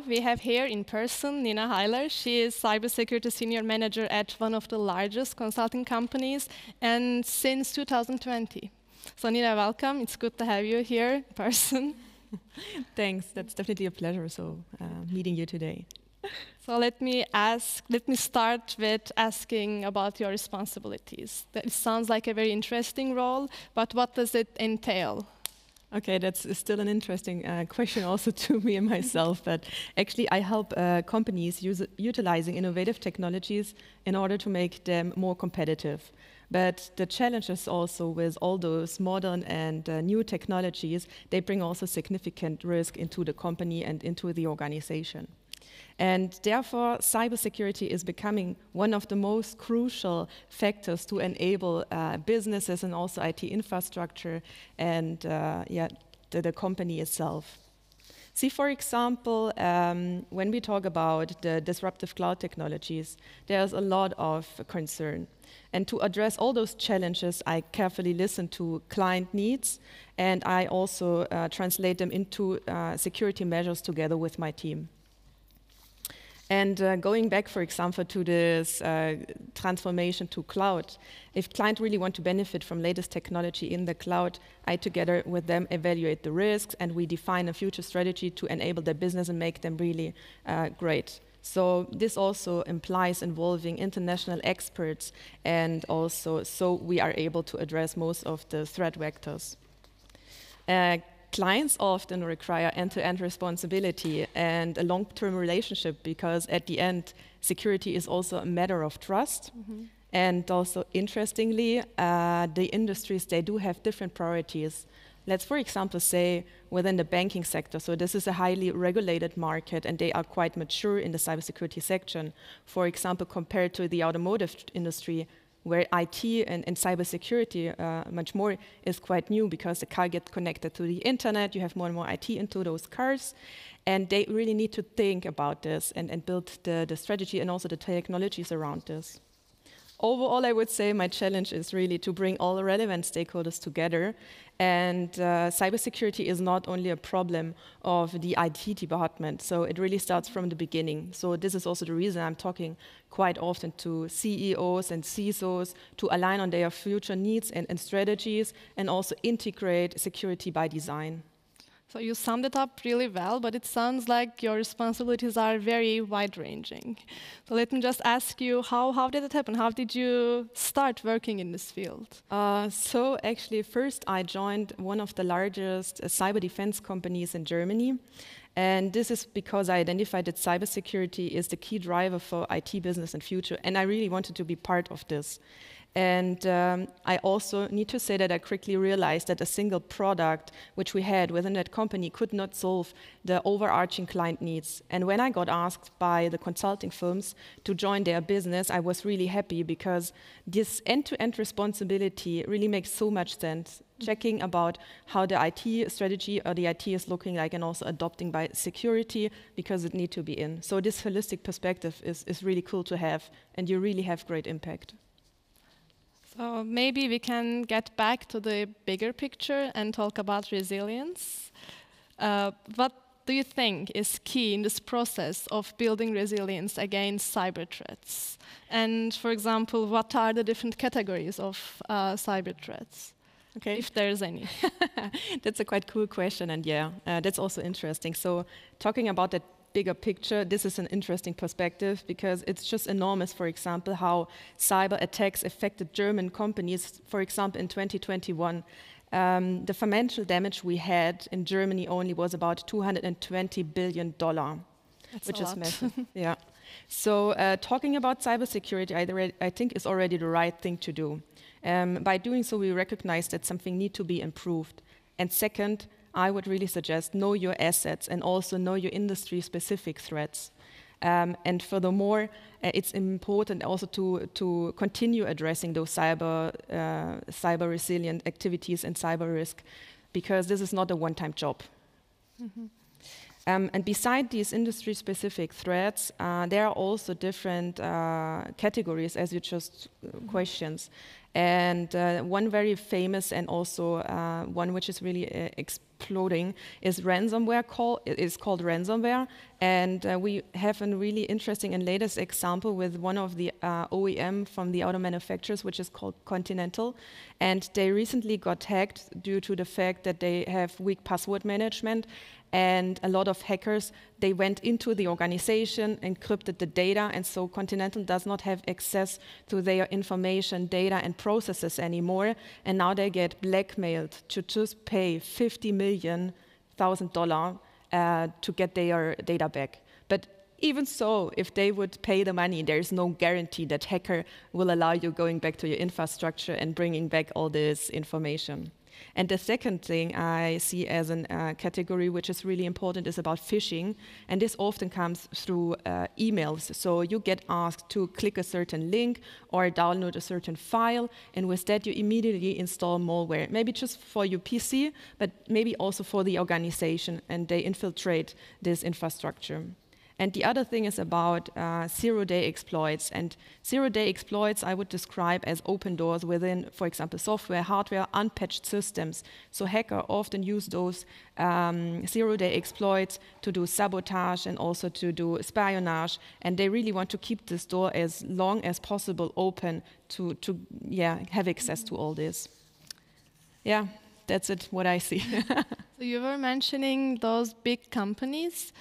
we have here in person Nina Heiler. She is Cybersecurity Senior Manager at one of the largest consulting companies, and since 2020. So Nina, welcome. It's good to have you here in person. Thanks. That's definitely a pleasure. Meeting you today. So let me start with asking about your responsibilities. That sounds like a very interesting role, but what does it entail? Okay, that's still an interesting question also to me and myself, but actually I help companies utilizing innovative technologies in order to make them more competitive. But the challenges also with all those modern and new technologies, they bring also significant risk into the company and into the organization. And therefore, cybersecurity is becoming one of the most crucial factors to enable businesses and also IT infrastructure and the company itself. See, for example, when we talk about the disruptive cloud technologies, there's a lot of concern. And to address all those challenges, I carefully listen to client needs, and I also translate them into security measures together with my team. And going back, for example, to this transformation to cloud, if clients really want to benefit from latest technology in the cloud, I together with them evaluate the risks, and we define a future strategy to enable their business and make them really great. So this also implies involving international experts, and also so we are able to address most of the threat vectors. Clients often require end-to-end responsibility and a long-term relationship, because at the end, security is also a matter of trust. Mm-hmm. And also, interestingly, the industries, they do have different priorities. Let's, for example, say within the banking sector, so this is a highly regulated market and they are quite mature in the cybersecurity section. For example, compared to the automotive industry, where IT and cybersecurity much more is quite new, because the car gets connected to the internet, you have more and more IT into those cars, and they really need to think about this and build the strategy and also the technologies around this. Overall, I would say my challenge is really to bring all the relevant stakeholders together, and cybersecurity is not only a problem of the IT department, so it really starts from the beginning. So this is also the reason I'm talking quite often to CEOs and CISOs to align on their future needs and strategies, and also integrate security by design. So you summed it up really well, but it sounds like your responsibilities are very wide-ranging. So let me just ask you, how did it happen? How did you start working in this field? So actually, first I joined one of the largest cyber defense companies in Germany. And this is because I identified that cybersecurity is the key driver for IT business in future, and I really wanted to be part of this. And I also need to say that I quickly realized that a single product which we had within that company could not solve the overarching client needs. And when I got asked by the consulting firms to join their business, I was really happy, because this end-to-end responsibility really makes so much sense. Checking about how the IT strategy or the IT is looking like, and also adopting by security, because it needs to be in. So this holistic perspective is really cool to have, and you really have great impact. So maybe we can get back to the bigger picture and talk about resilience. What do you think is key in this process of building resilience against cyber threats? And for example, what are the different categories of cyber threats? Okay. If there's any. That's a quite cool question, and that's also interesting. So talking about that bigger picture, this is an interesting perspective, because it's just enormous, for example, how cyber attacks affected German companies. For example, in 2021, the financial damage we had in Germany only was about $220 billion, which is massive. Yeah. So talking about cybersecurity, I think is already the right thing to do. By doing so, we recognize that something needs to be improved. And second, I would really suggest know your assets and also know your industry-specific threats. And furthermore, it's important also to continue addressing those cyber resilient activities and cyber risk, because this is not a one-time job. Mm-hmm. And beside these industry-specific threats, there are also different categories, as you just questions. And one very famous and also one which is really exploding is ransomware. It's called ransomware. And we have a really interesting and latest example with one of the OEM from the auto manufacturers, which is called Continental. And they recently got hacked due to the fact that they have weak password management. And a lot of hackers, they went into the organization, encrypted the data, and so Continental does not have access to their information, data, and processes anymore. And now they get blackmailed to just pay $50 million to get their data back. But even so, if they would pay the money, there is no guarantee that hacker will allow you going back to your infrastructure and bringing back all this information. And the second thing I see as a category which is really important is about phishing. And this often comes through emails. So you get asked to click a certain link or download a certain file. And with that, you immediately install malware, maybe just for your PC, but maybe also for the organization. And they infiltrate this infrastructure. And the other thing is about zero-day exploits. And zero-day exploits I would describe as open doors within, for example, software, hardware, unpatched systems. So hackers often use those zero-day exploits to do sabotage and also to do espionage. And they really want to keep this door as long as possible open to have access to all this. Yeah, that's it, what I see. So you were mentioning those big companies.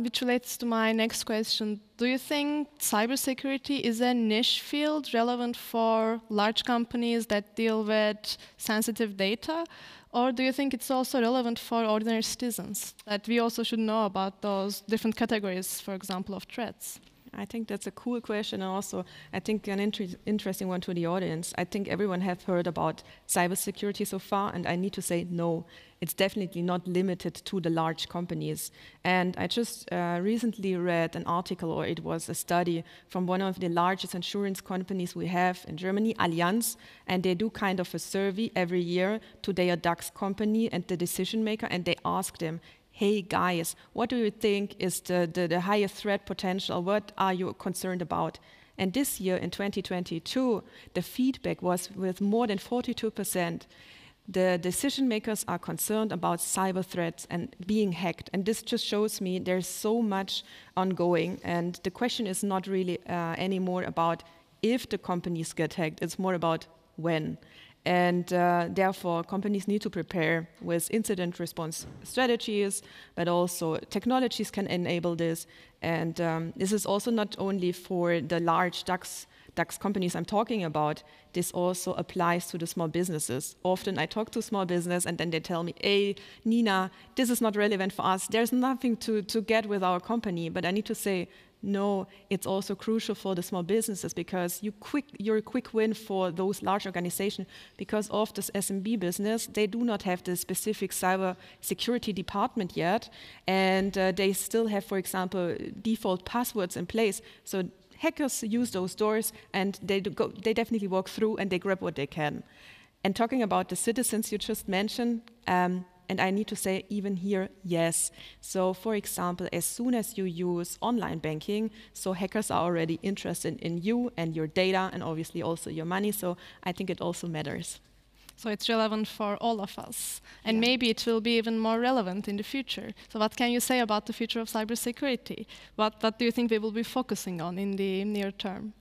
Which relates to my next question. Do you think cybersecurity is a niche field relevant for large companies that deal with sensitive data? Or do you think it's also relevant for ordinary citizens, that we also should know about those different categories, for example, of threats? I think that's a cool question, and also I think an interesting one to the audience. I think everyone has heard about cybersecurity so far, and I need to say no, it's definitely not limited to the large companies. And I just recently read an article, or it was a study from one of the largest insurance companies we have in Germany, Allianz, and they do kind of a survey every year to their DAX company and the decision maker, and they ask them, hey guys, what do you think is the highest threat potential? What are you concerned about? And this year, in 2022, the feedback was with more than 42%. The decision makers are concerned about cyber threats and being hacked. And this just shows me there's so much ongoing. And the question is not really anymore about if the companies get hacked, it's more about when. And therefore, companies need to prepare with incident response strategies, but also technologies can enable this. And this is also not only for the large DAX companies I'm talking about, this also applies to the small businesses. Often I talk to small business and then they tell me, hey, Nina, this is not relevant for us. There's nothing to get with our company. But I need to say, no, it's also crucial for the small businesses because you're a quick win for those large organizations because of this SMB business. They do not have the specific cyber security department yet, and they still have, for example, default passwords in place. So hackers use those doors, and they definitely walk through and they grab what they can. And talking about the citizens you just mentioned, and I need to say even here, yes. So for example, as soon as you use online banking, so hackers are already interested in you and your data and obviously also your money. So I think it also matters. So it's relevant for all of us. And maybe it will be even more relevant in the future. So what can you say about the future of cybersecurity? What do you think we will be focusing on in the near term?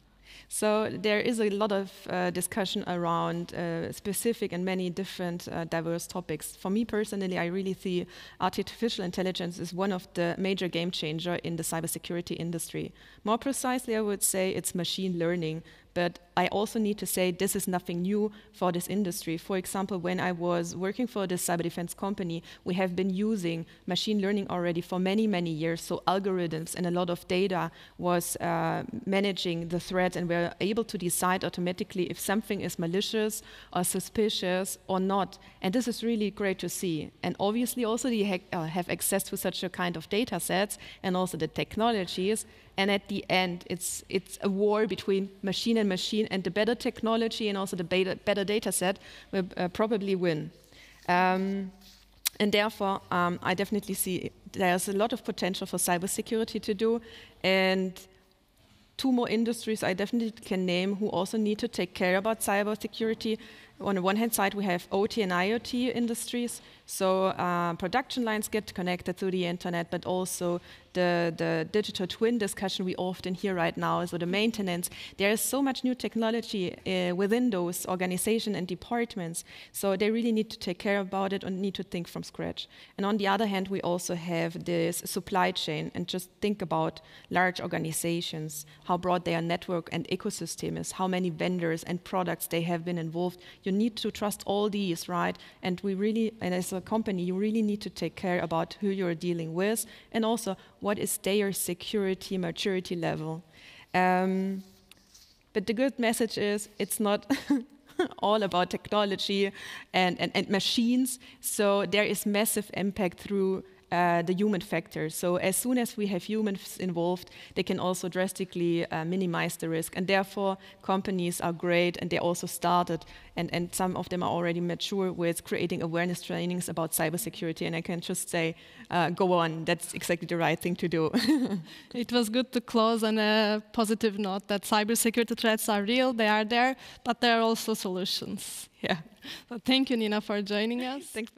So there is a lot of discussion around specific and many different diverse topics. For me personally, I really see artificial intelligence is one of the major game changer in the cybersecurity industry. More precisely, I would say it's machine learning. But I also need to say this is nothing new for this industry. For example, when I was working for this cyber defense company, we have been using machine learning already for many, many years. So algorithms and a lot of data was managing the threat, and we're able to decide automatically if something is malicious or suspicious or not. And this is really great to see. And obviously also they have access to such a kind of data sets and also the technologies. And at the end, it's a war between machine, and the better technology and also the better data set will probably win. And therefore, I definitely see there's a lot of potential for cybersecurity to do. And Two more industries I definitely can name who also need to take care about cybersecurity. On the one hand side, we have OT and IoT industries. So production lines get connected to the internet, but also the digital twin discussion we often hear right now, so the maintenance. There is so much new technology within those organizations and departments. So they really need to take care about it and need to think from scratch. And on the other hand, we also have this supply chain, and just think about large organizations, how broad their network and ecosystem is, how many vendors and products they have been involved. You need to trust all these, right? And we really, and as a company, you really need to take care about who you're dealing with, and also what is their security maturity level. But the good message is it's not all about technology and machines. So there is massive impact through the human factor. So as soon as we have humans involved, they can also drastically minimize the risk. And therefore, companies are great, and they also started, and some of them are already mature with creating awareness trainings about cybersecurity. And I can just say, go on, that's exactly the right thing to do. It was good to close on a positive note that cybersecurity threats are real, they are there, but there are also solutions. Yeah. So thank you, Nina, for joining us. Thanks.